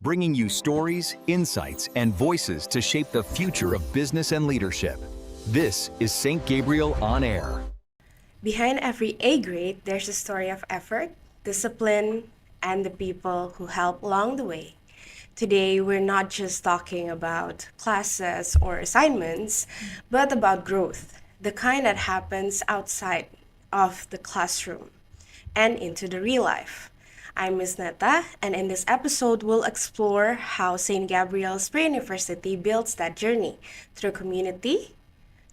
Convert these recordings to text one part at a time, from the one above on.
bringing you stories, insights, and voices to shape the future of business and leadership. This is St. Gabriel On Air. Behind every A grade, there's a story of effort, discipline, and the people who help along the way. Today, we're not just talking about classes or assignments, but about growth, the kind that happens outside of the classroom and into the real life. I'm Ms. Neta, and in this episode, we'll explore how St. Gabriel's Pre-University builds that journey through community,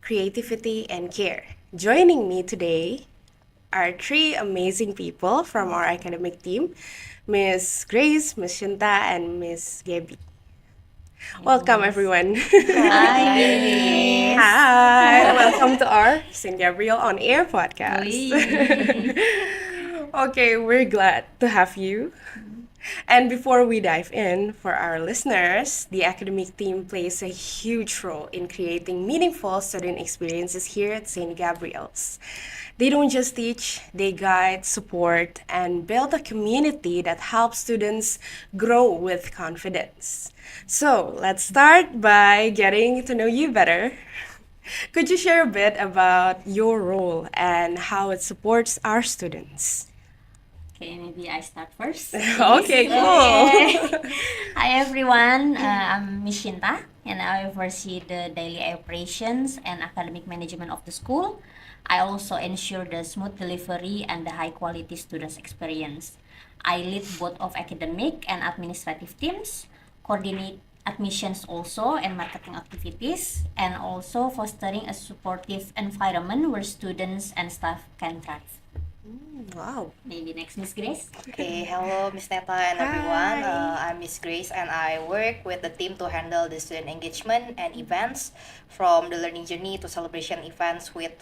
creativity, and care. Joining me today are three amazing people from our academic team, Miss Grace, Miss Shinta, and Miss Gabi. Welcome, everyone. Hi. Hi, welcome to our St. Gabriel On Air podcast. Okay, we're glad to have you. And before we dive in, for our listeners, the academic team plays a huge role in creating meaningful student experiences here at St. Gabriel's. They don't just teach, they guide, support, and build a community that helps students grow with confidence. So, let's start by getting to know you better. Could you share a bit about your role and how it supports our students? Okay, maybe I start first. Okay, cool. Hi everyone, I'm Miss Shinta and I oversee the daily operations and academic management of the school. I also ensure the smooth delivery and the high quality students experience. I lead both of academic and administrative teams, coordinate admissions also and marketing activities, and also fostering a supportive environment where students and staff can thrive. Wow. Maybe next, Miss Grace. Okay, hello Miss Neta and everyone. Hi. I'm Miss Grace and I work with the team to handle the student engagement and events from the learning journey to celebration events with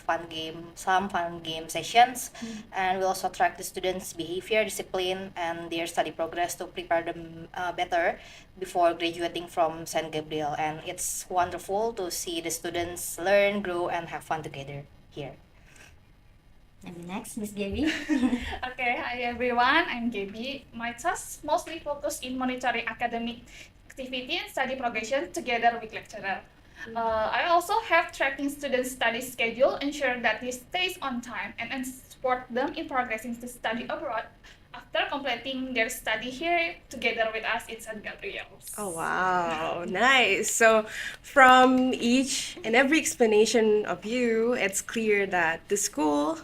some fun game sessions. And we also track the students' behavior, discipline, and their study progress to prepare them better before graduating from St. Gabriel. And it's wonderful to see the students learn, grow, and have fun together here. Maybe next, Miss Gaby. Okay, hi everyone, I'm Gaby. My tasks mostly focus in monitoring academic activity and study progression together with lecturer. I also have tracking students' study schedule, ensure that they stays on time and support them in progressing to study abroad after completing their study here together with us in St. Gabriel's. Oh, wow. Nice. So, from each and every explanation of you, it's clear that the school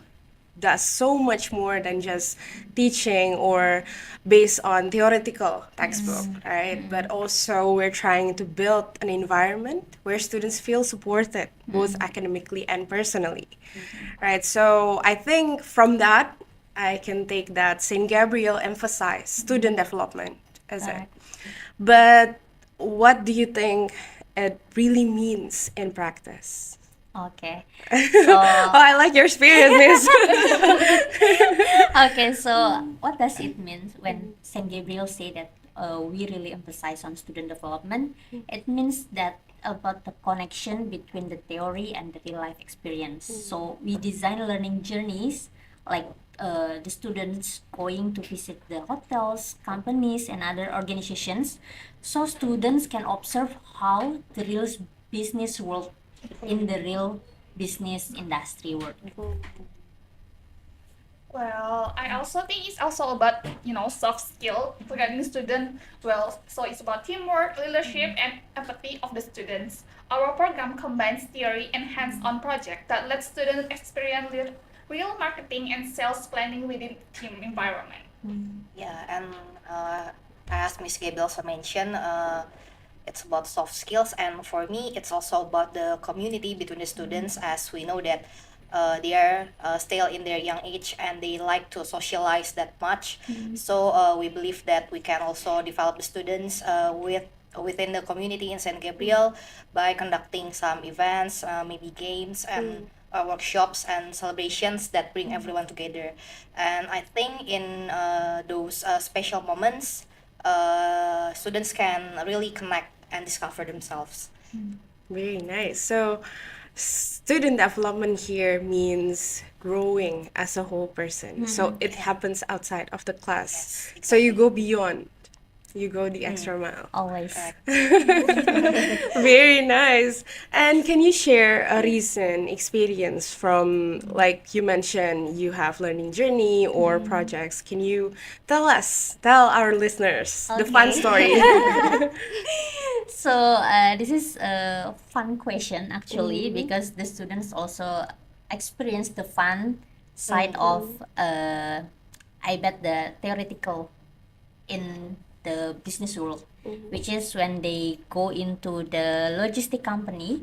does so much more than just teaching or based on theoretical textbook, right? But also we're trying to build an environment where students feel supported both academically and personally, right? So I think from that, I can take that St. Gabriel emphasized student development as it. But what do you think it really means in practice? Okay. Oh, I like your spirit, miss. Okay, so what does it mean when St. Gabriel say that we really emphasize on student development? It means that about the connection between the theory and the real life experience. So we design learning journeys like the students going to visit the hotels, companies, and other organizations, so students can observe how the real business world in the real business industry world. Well, I also think it's also about, soft skill regarding student. Well, so it's about teamwork, leadership, and empathy of the students. Our program combines theory and hands-on project that lets students experience real marketing and sales planning within team environment. Yeah, and as Miss Gabriel also mentioned, it's about soft skills, and for me, it's also about the community between the students, as we know that they are still in their young age and they like to socialize that much. So we believe that we can also develop the students within the community in St. Gabriel by conducting some events, maybe games and workshops and celebrations that bring everyone together. And I think in those special moments, students can really connect and discover themselves. Very nice. So, student development here means growing as a whole person. So, it happens outside of the class. Yes, So, you go beyond You go the extra mile. Always. Correct. Very nice. And can you share a recent experience from, like you mentioned, you have learning journey or projects? Can you tell our listeners the fun Okay. story? So this is a fun question actually because the students also experience the fun side of I bet the theoretical in the business world, which is when they go into the logistic company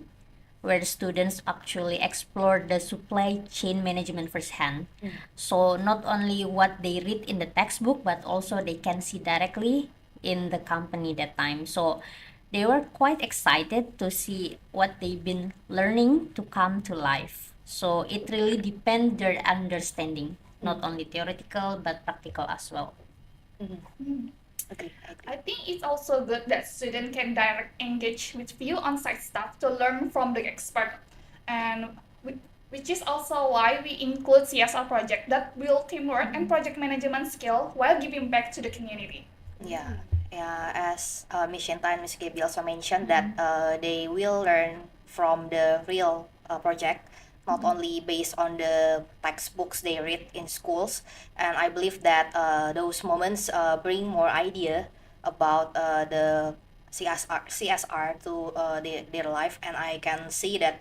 where the students actually explore the supply chain management firsthand. So not only what they read in the textbook, but also they can see directly in the company that time. So they were quite excited to see what they've been learning to come to life. So it really depends their understanding, not only theoretical but practical as well. Agree. I think it's also good that students can direct engage with few on-site staff to learn from the expert, and which is also why we include CSR project that build teamwork and project management skill while giving back to the community. Yeah, yeah. As Miss Shinta and Miss Gaby also mentioned that they will learn from the real project, not only based on the textbooks they read in schools. And I believe that those moments bring more idea about the CSR to their life, and I can see that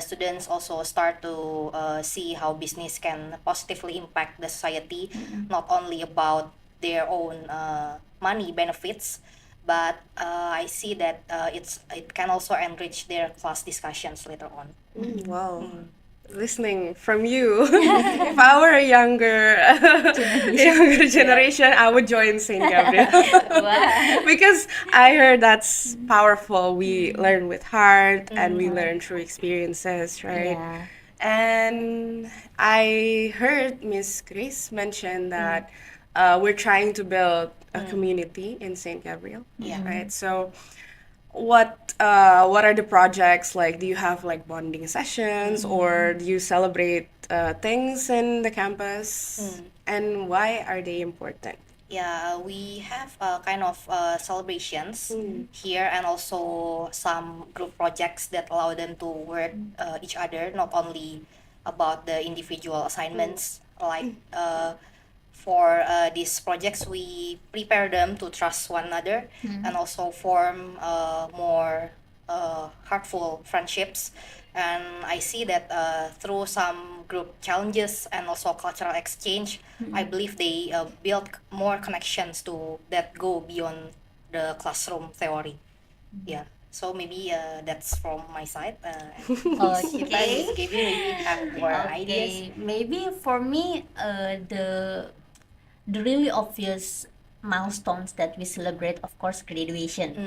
students also start to see how business can positively impact the society, not only about their own money benefits, but I see that it can also enrich their class discussions later on. Wow. Listening from you, if I were a younger generation, I would join Saint Gabriel. Wow. Because I heard that's powerful. We learn with heart and we learn through experiences, right? Yeah. And I heard Miss Grace mention that we're trying to build a community in Saint Gabriel, Yeah. right? So what are the projects like? Do you have like bonding sessions or do you celebrate things in the campus? And why are they important? Yeah, we have kind of celebrations here, and also some group projects that allow them to work each other, not only about the individual assignments. Like for these projects, we prepare them to trust one another and also form more heartful friendships. And I see that through some group challenges and also cultural exchange, I believe they build more connections to that go beyond the classroom theory. Yeah. So maybe that's from my side. Kita Okay. Miss Gaby maybe have more ideas. Okay, maybe for me, the really obvious milestones that we celebrate, of course, graduation.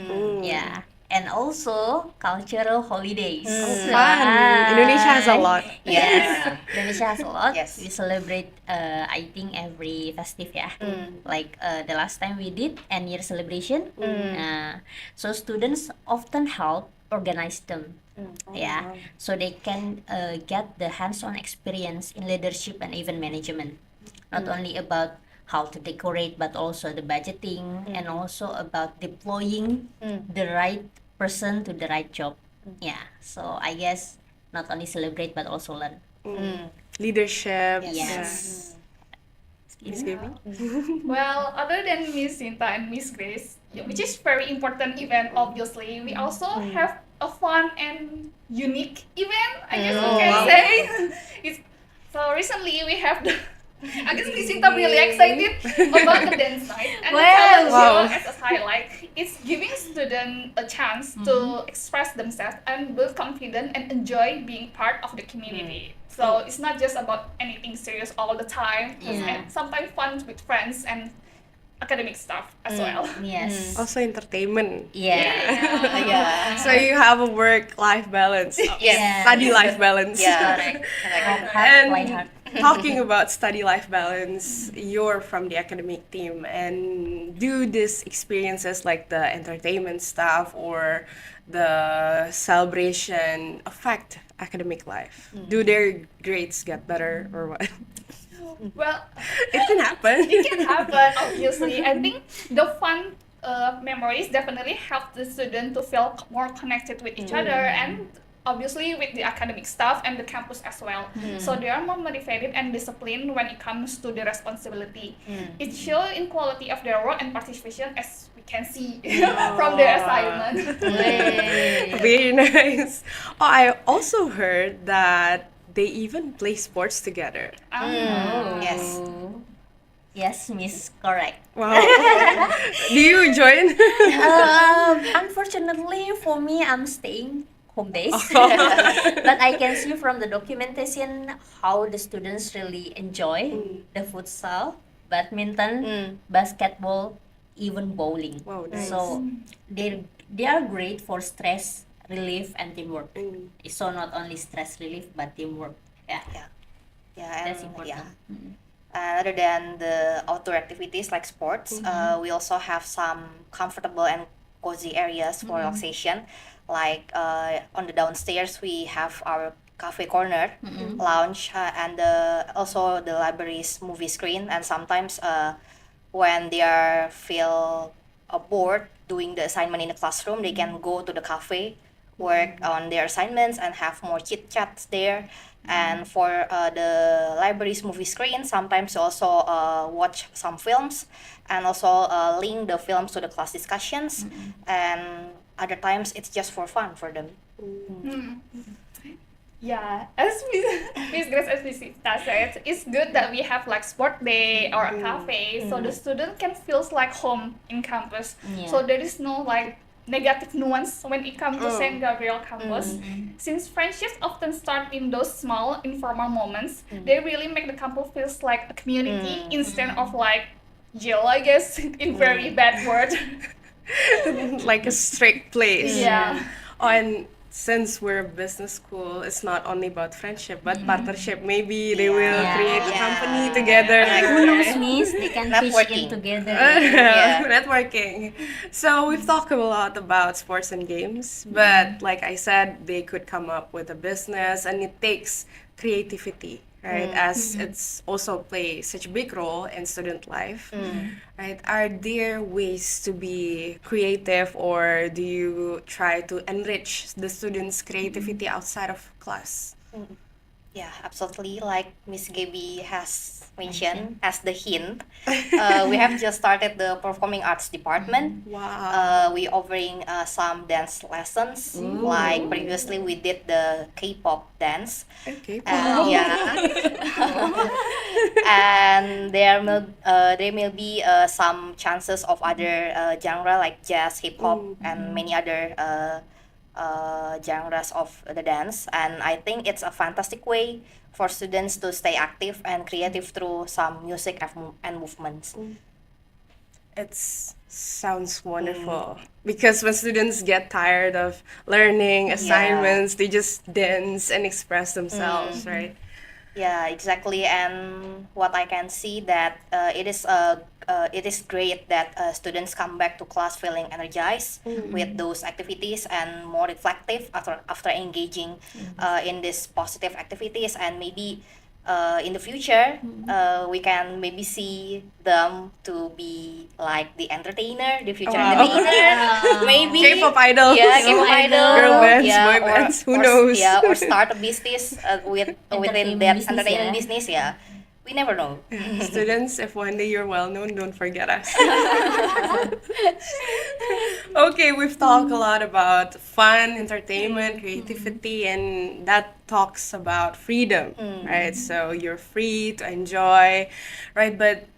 Yeah, and also cultural holidays. Fun. Indonesia has a lot. Yes, Indonesia has a lot. Yes. We celebrate, I think, every festive, yeah. Like the last time we did end year celebration. So students often help organize them. Yeah, so they can get the hands-on experience in leadership and event management. Not only about how to decorate, but also the budgeting and also about deploying the right person to the right job. Yeah, so I guess not only celebrate but also learn. Leadership. Yes. Miss Gaby? Well, other than Miss Sinta and Miss Grace, which is very important event, obviously, we also have a fun and unique event, I guess we can say. It's, so recently we have the I guess Miss Sinta really excited about the dance night, and the challenge Wow. as a highlight is giving students a chance to express themselves and build confidence and enjoy being part of the community. So it's not just about anything serious all the time. Yeah. And sometimes fun with friends and academic stuff as well. Yes. Also entertainment. Yeah. Yeah. So you have a work-life balance, Yes. study-life balance. Yeah. Correct. Correct. Work hard, play And hard. talking about study-life balance, you're from the academic team, and do these experiences like the entertainment stuff or the celebration affect academic life? Do their grades get better or what? Well, It can happen. it can happen, obviously. I think the fun memories definitely help the student to feel more connected with each other and obviously with the academic staff and the campus as well. So they are more motivated and disciplined when it comes to the responsibility. It shows in quality of their work and participation as we can see from their assignment. Very nice. Oh, I also heard that they even play sports together. Yes. Yes, Miss, correct. Wow. Do you join? Unfortunately for me, I'm staying home based, but I can see from the documentation how the students really enjoy the futsal, badminton, basketball, even bowling. Wow, nice. So they are great for stress relief and teamwork. So not only stress relief but teamwork. Yeah, Yeah, that's and important. other than the outdoor activities like sports, we also have some comfortable and cozy areas for relaxation. Like on the downstairs, we have our cafe corner, lounge, and also the library's movie screen. And sometimes when they are feel bored doing the assignment in the classroom, they can go to the cafe, work on their assignments, and have more chit chats there. And for the library's movie screen, sometimes you also watch some films and also link the films to the class discussions. And other times it's just for fun for them. Yeah, as Miss Grace as Miss Sita said, it's good that we have like sport day or a cafe, so the student can feels like home in campus. Yeah. So there is no like negative nuance when it comes to Saint Gabriel campus. Since friendships often start in those small informal moments, they really make the campus feels like a community instead of like jail, I guess, in very bad word. Like a strict place. Yeah. Oh, and since we're a business school, it's not only about friendship but partnership. Maybe they will Yeah. create a Yeah. company together. Who knows, Miss? They can pitch Networking. in together. Networking. So we've talked a lot about sports and games, but like I said, they could come up with a business, and it takes creativity, right? As it's also play such a big role in student life, right? Are there ways to be creative, or do you try to enrich the students' creativity outside of class? Yeah, absolutely. Like Miss Gaby has mentioned as the hint, we have just started the performing arts department. Wow. We offering some dance lessons. Like previously, we did the K-pop dance. Okay. Yeah. And there may be some chances of other genre like jazz, hip hop, and many other genres of the dance. And I think it's a fantastic way for students to stay active and creative through some music and movements. It sounds wonderful because when students get tired of learning assignments, they just dance and express themselves, right? Yeah, exactly. And what I can see that it is great that students come back to class feeling energized with those activities and more reflective after engaging in these positive activities. And maybe in the future we can maybe see them to be like the entertainer, the future Wow. entertainer, maybe K-pop idols. yeah, K-pop idol, Girl bands, yeah, boy bands, who or, knows? Yeah, or start a business within Entertainment that business, entertainment yeah. business. Yeah, we never know. Students, if one day you're well known, don't forget us. Okay, we've talked a lot about fun, entertainment, creativity, and that talks about freedom, right? So you're free to enjoy, right? But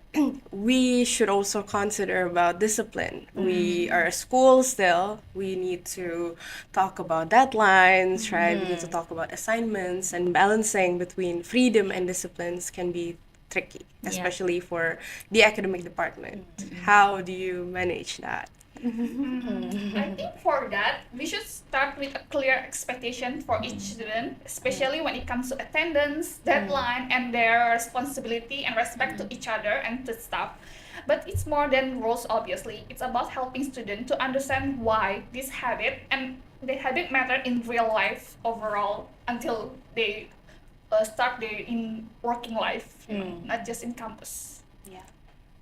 we should also consider about discipline. We are a school still. We need to talk about deadlines, right? We need to talk about assignments, and balancing between freedom and disciplines can be tricky, especially for the academic department. How do you manage that? I think for that, we should start with a clear expectation for each student, especially when it comes to attendance, deadline, and their responsibility and respect to each other and to staff. But it's more than rules, obviously. It's about helping students to understand why this habit and the habit matter in real life overall until they start their in working life, not just in campus. Yeah.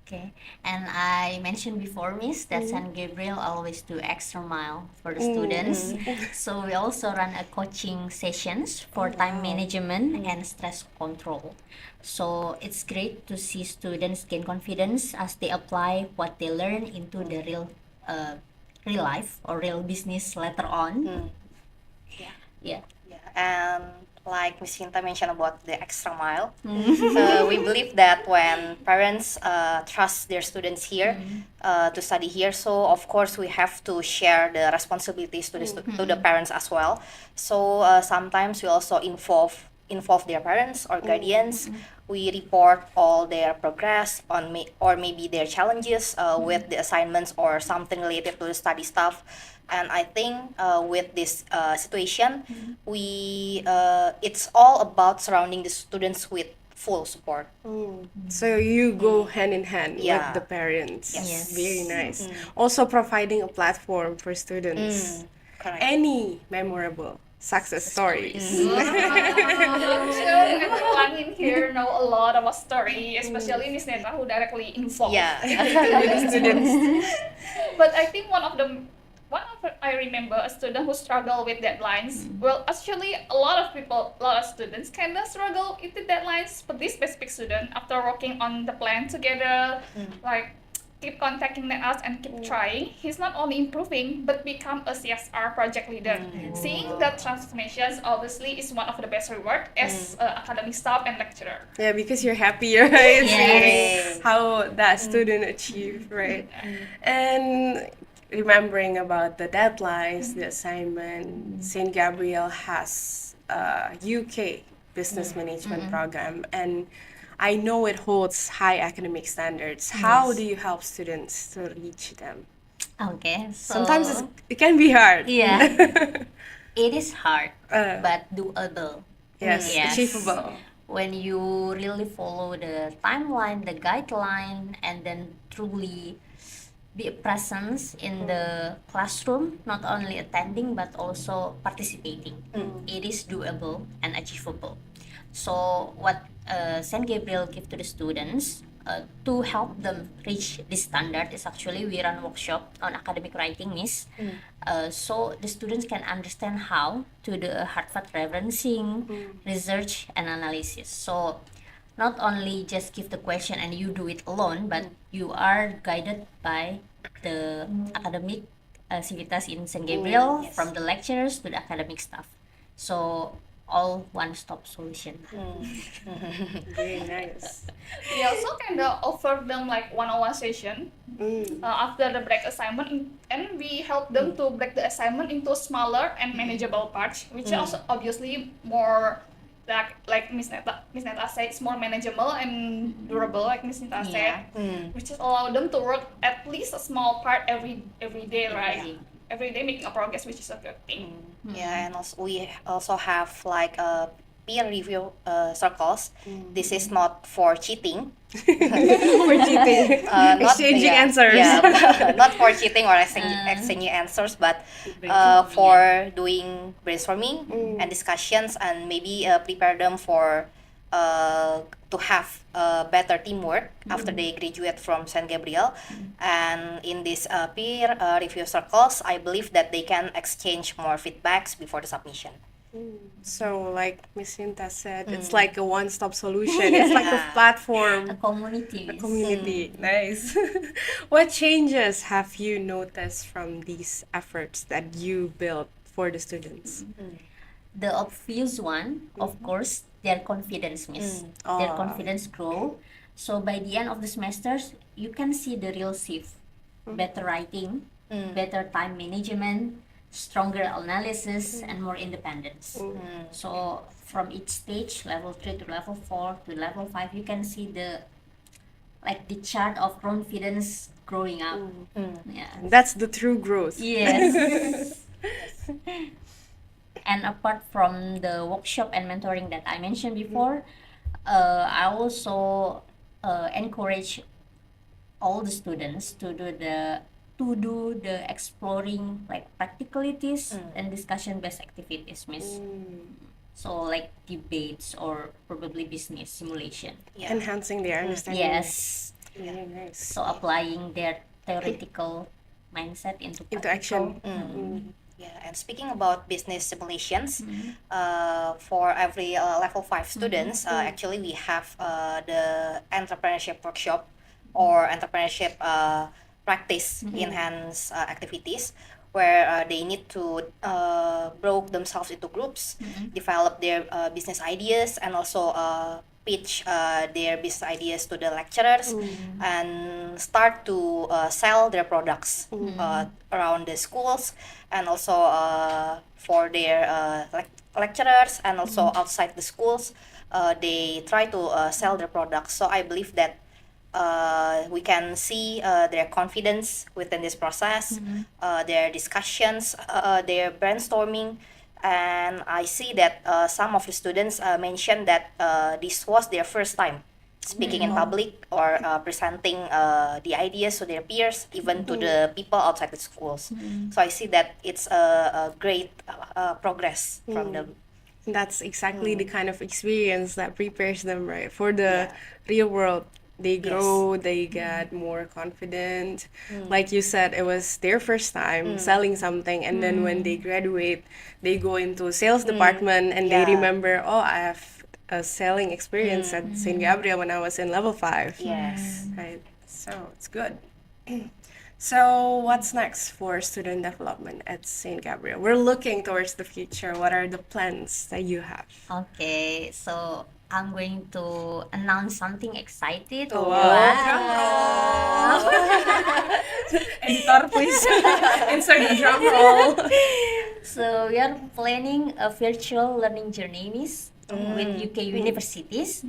Okay, and I mentioned before, Miss, that San Gabriel always do extra mile for the students. So we also run a coaching sessions for time management and stress control. So it's great to see students gain confidence as they apply what they learn into the real life or real business later on. Yeah. Yeah. Yeah, and like Miss Sinta mentioned about the extra mile, we believe that when parents trust their students here to study here, so of course we have to share the responsibilities to to the parents as well. So sometimes we also involve their parents or guardians. We report all their progress on or maybe their challenges with the assignments or something related to the study stuff. And I think with this situation, we it's all about surrounding the students with full support. So you go hand in hand Yeah. with the parents. Yes. Very nice. Also providing a platform for students. Correct. Any memorable success stories? I'm sure everyone in here know a lot about story, especially Miss Neta who directly involved Yeah. with the students. But I think I remember a student who struggled with deadlines. Well, actually, a lot of students kind of struggle with the deadlines. But this specific student, after working on the plan together, like keep contacting us and keep trying, he's not only improving but become a CSR project leader. Seeing that transformations obviously is one of the best reward as academic staff and lecturer. Yeah, because you're happier, right? Yes. Seeing how that student achieved, right? And remembering about the deadlines, the assignment, St. Gabriel has a UK business management program, and I know it holds high academic standards. How do you help students to reach them? Okay, so Sometimes it can be hard. Yeah. it is hard, Uh, but doable. yes, Yes. achievable. When you really follow the timeline, the guideline, and then truly be a presence in the classroom, not only attending but also participating. It is doable and achievable. So what St. Gabriel give to the students to help them reach this standard is actually we run workshop on academic writing, Miss. So the students can understand how to do a Harvard referencing, research and analysis. So not only just give the question and you do it alone, but you are guided by the academic civitas in St. Gabriel, Yes. from the lecturers to the academic staff. So all one-stop solution. Very nice. We also kind of offer them like one-on-one session after the break assignment, and we help them to break the assignment into smaller and manageable parts, which are also obviously more like Miss Neta said, it's more manageable and durable, like Miss Neta said, which is allow them to work at least a small part every day, right? day. Every day making a progress, which is a good thing. Yeah, and also we also have like a peer review circles. This is not for cheating. For cheating. Not, Exchanging answers. Yeah, not for cheating or exchanging answers, but for doing brainstorming and discussions, and maybe prepare them for to have better teamwork after they graduate from San Gabriel. And in these peer review circles, I believe that they can exchange more feedbacks before the submission. So, like Miss Sinta said, it's like a one-stop solution. It's like a Yeah. platform. A community. Miss. Community. Nice. What changes have you noticed from these efforts that you built for the students? The obvious one, of course, their confidence, Miss. Their Ah. confidence grow. So by the end of the semesters, you can see the real shift. Better writing, better time management, stronger analysis, and more independence. So from each stage, level 3 to level 4 to level 5, you can see the chart of confidence growing up. Yeah. That's the true growth. Yes. And apart from the workshop and mentoring that I mentioned before, I also encourage all the students to do the exploring like practicalities and discussion based activities, Miss. So like debates or probably business simulation. Yeah. Enhancing their understanding. Yes. Very nice. So applying their theoretical mindset into Into practical. action. Yeah, and speaking about business simulations, for every level 5 students, actually we have the entrepreneurship workshop or entrepreneurship practice enhance activities where they need to broke themselves into groups, develop their business ideas, and also pitch their business ideas to the lecturers and start to sell their products around the schools and also for their lecturers and also outside the schools. They try to sell their products. So I believe that we can see their confidence within this process, their discussions, their brainstorming, and I see that some of the students mentioned that this was their first time speaking in public or presenting the ideas to their peers, even to the people outside the schools. So I see that it's a great progress from them. That's exactly the kind of experience that prepares them, right, for the real world. They grow, they get more confident. Like you said, it was their first time selling something, and then when they graduate, they go into sales department and they Yeah. remember, oh, I have a selling experience at St. Gabriel when I was in level 5. Yes. Right. So it's good. So what's next for student development at St. Gabriel? We're looking towards the future. What are the plans that you have? Okay, so I'm going to announce something excited. Oh, wow. Editor, please insert the drum roll. So we are planning a virtual learning journeys with UK universities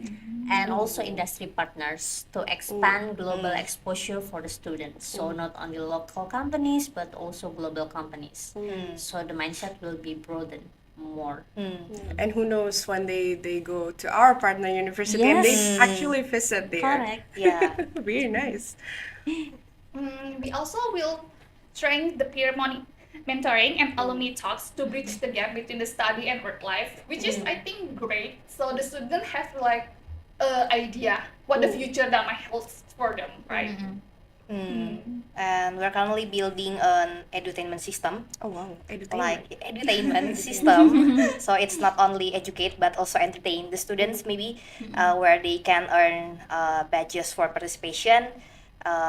and also industry partners to expand global exposure for the students. So not only local companies but also global companies. So the mindset will be broadened more. And who knows, one day they go to our partner university and they Yes. actually visit there. Correct. Yeah. Very nice. We also will train the peer mentoring and alumni talks to bridge the gap between the study and work life, which is I think great. So the student have like idea what the future that might hold for them, right? And we're currently building an edutainment system, Oh wow, like edutainment system. So it's not only educate but also entertain the students, maybe where they can earn badges for participation.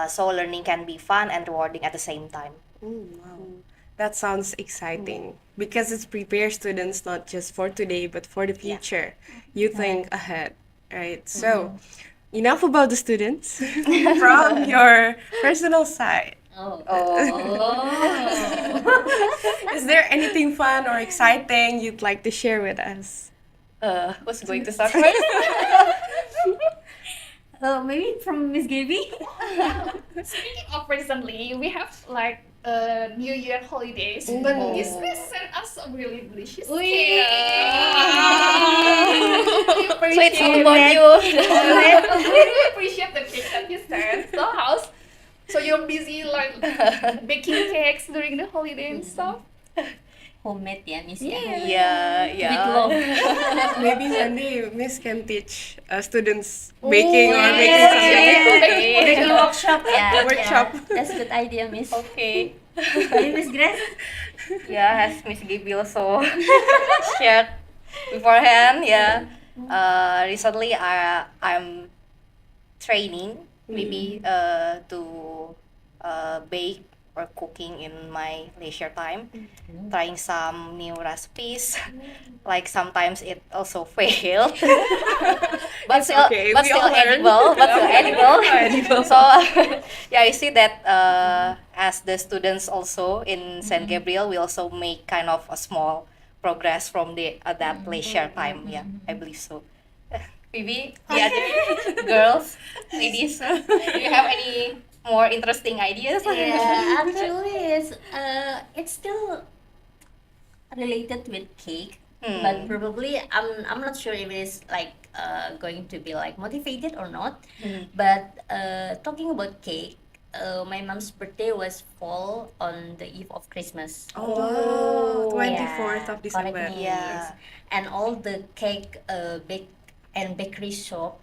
So learning can be fun and rewarding at the same time. Wow. That sounds exciting because it prepares students not just for today but for the future. You think ahead, right? So, enough about the students. From your personal side, Oh. is there anything fun or exciting you'd like to share with us? Who's going to start first? Maybe from Miss Gaby? Speaking of recently, we have like New Year holidays, but Miss Chris sent us a really delicious cake. So it's all about you. I really appreciate the cake that you sent. So you're busy like baking cakes during the holiday and stuff. Homemade, yeah, Miss. Yeah, With yeah. love. Maybe one day Miss can teach students baking or making something. Baking workshop, yeah. Workshop. Yeah. That's a good idea, Miss. Okay. Hey, Miss Grace? Yeah, as Miss Gaby also shared beforehand. Yeah. Recently, I'm training maybe to bake or cooking in my leisure time, trying some new recipes. Like sometimes it also failed, but It's still, okay, but we still all learn. edible. But still edible. Edible. So yeah, I see that as the students also in Saint Gabriel, we also make kind of a small progress from that leisure time. Yeah, I believe so. Maybe the other girls, ladies, do you have any more interesting ideas? Yeah, actually, it's still related with cake, but probably I'm not sure if it is like going to be like motivated or not. But talking about cake, my mom's birthday was fall on the eve of Christmas. Oh, wow. 24th Yeah, of December. correct me, Yeah. yes. And all the cake bake and bakery shop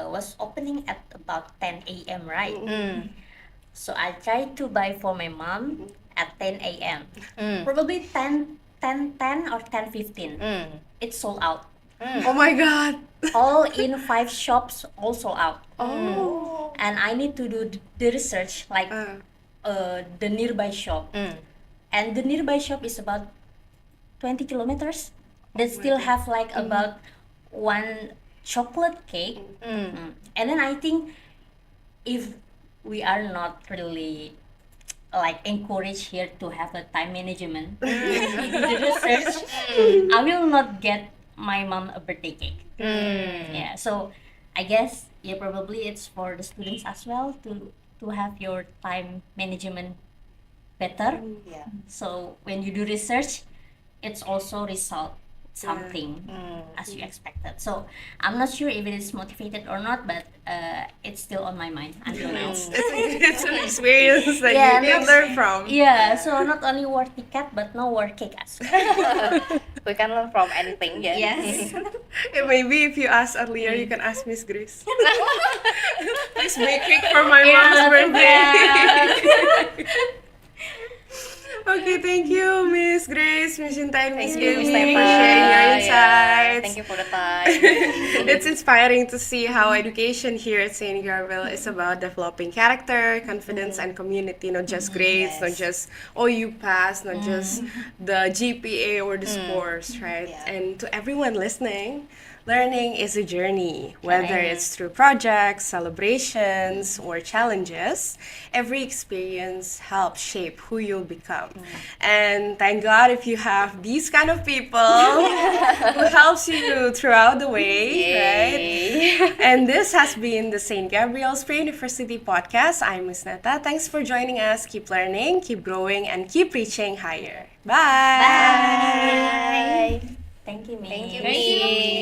was opening at about 10 a.m., right? Mm. So I tried to buy for my mom at 10 a.m. Mm. Probably 10 or 10:15. Mm. It's sold out. Oh my God. All in 5 shops, all sold out. Oh. And I need to do the research, like the nearby shop. Mm. And the nearby shop is about 20 kilometers. They still have like about one chocolate cake. And then I think if we are not really like encouraged here to have a time management in the research, I will not get my mom a birthday cake. Yeah, so I guess probably it's for the students as well to have your time management better. Yeah. So when you do research, it's also result something as you expected. So I'm not sure if it is motivated or not, but it's still on my mind until now. It's an experience that Yeah, you can next- learn from. Yeah, so not only worth ticket but no worth cake as well. We can learn from anything, yeah. Yes. And maybe if you asked earlier, you can ask Miss Grace. Please make cake for my mom's birthday. Okay, thank you, Miss Grace, Miss Shinta, and Miss Thank you, Gaby, Miss for sharing your Yeah. insights. Thank you for the time. It's inspiring to see how education here at St. Gabriel is about developing character, confidence, and community, not just grades, not Yes. just, oh, you passed, not just the GPA or the scores, right? Yeah. And to everyone listening, learning is a journey, whether Correct. it's through projects, celebrations, or challenges. Every experience helps shape who you'll become. And thank God if you have these kind of people who helps you throughout the way, right? And this has been the St. Gabriel's Pre-University Podcast. I'm Miss Neta. Thanks for joining us. Keep learning, keep growing, and keep reaching higher. Bye! Bye. Thank you, May. Thank you, Thank you. Mi.